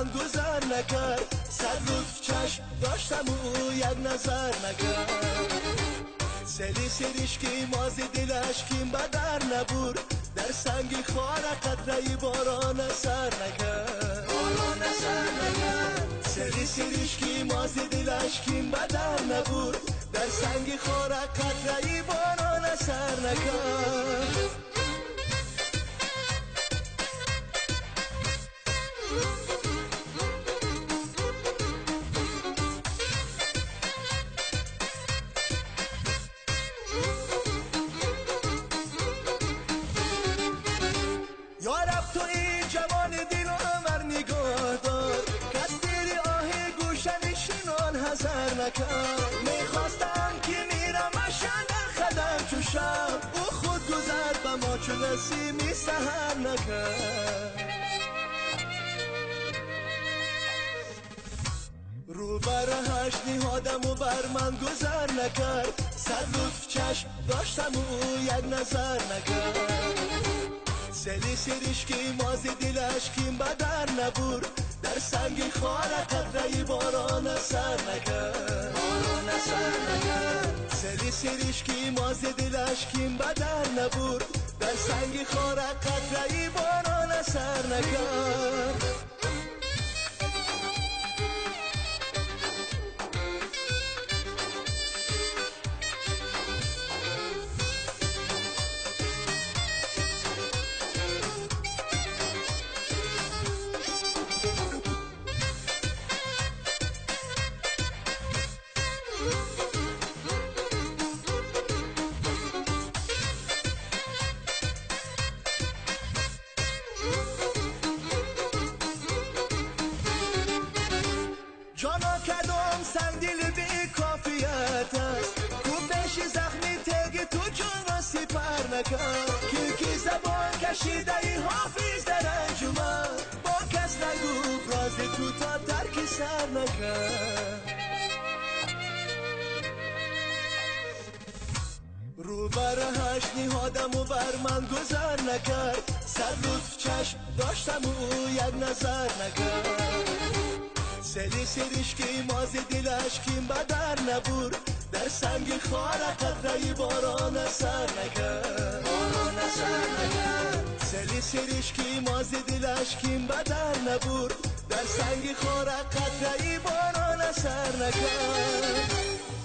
من گذر نکرد، 100 روز چشم داشتم او یک نظر نکرد. سری سریش که مازی دلش کیم بدر نبود، در سنگی خاره قطره باران سر نکرد. سری سریش که مازی دلش کیم بدر نبود، در سنگی خاره قطره باران سر نکرد. یارب تو این جوان دل آور نگاه دار، کس دیری آهی گوشه نشینان حذر نکرد. میخواستم که میرم اشن خدم چو شب، او خود گذر به ما چو نسیمی سهر نکرد. رو بر هشت نهادم و بر من گذر نکرد، 100 روز چشم داشتم او یک نظر نکرد. سری سریش که مازی دلش کیم بدر نبود، در سنگی خاره قطره باران سر نکرد. سری سریش که مازی دلش کیم بدر نبود، در سنگی خاره قطره باران سر نکرد. جانا کدام سنگ دل بی کافیت است، کو پیش زخمی تگ تو جانا سپر نکرد. که زبان کشیده ای حافظ در انجمن، با کس نگو راز تو تا ترک سر نکرد. رو بر هشت نهادم و بر من گذر نکرد، 100 روز چشم داشتم او یک نظر نکرد. سری سریش که مازی دلش کیم بدر نبود، در سنگ خاره قطره باران سر نکرد. سری سریش که مازی دلش کیم بدر نبود، در سنگ خاره قطره باران سر نکرد.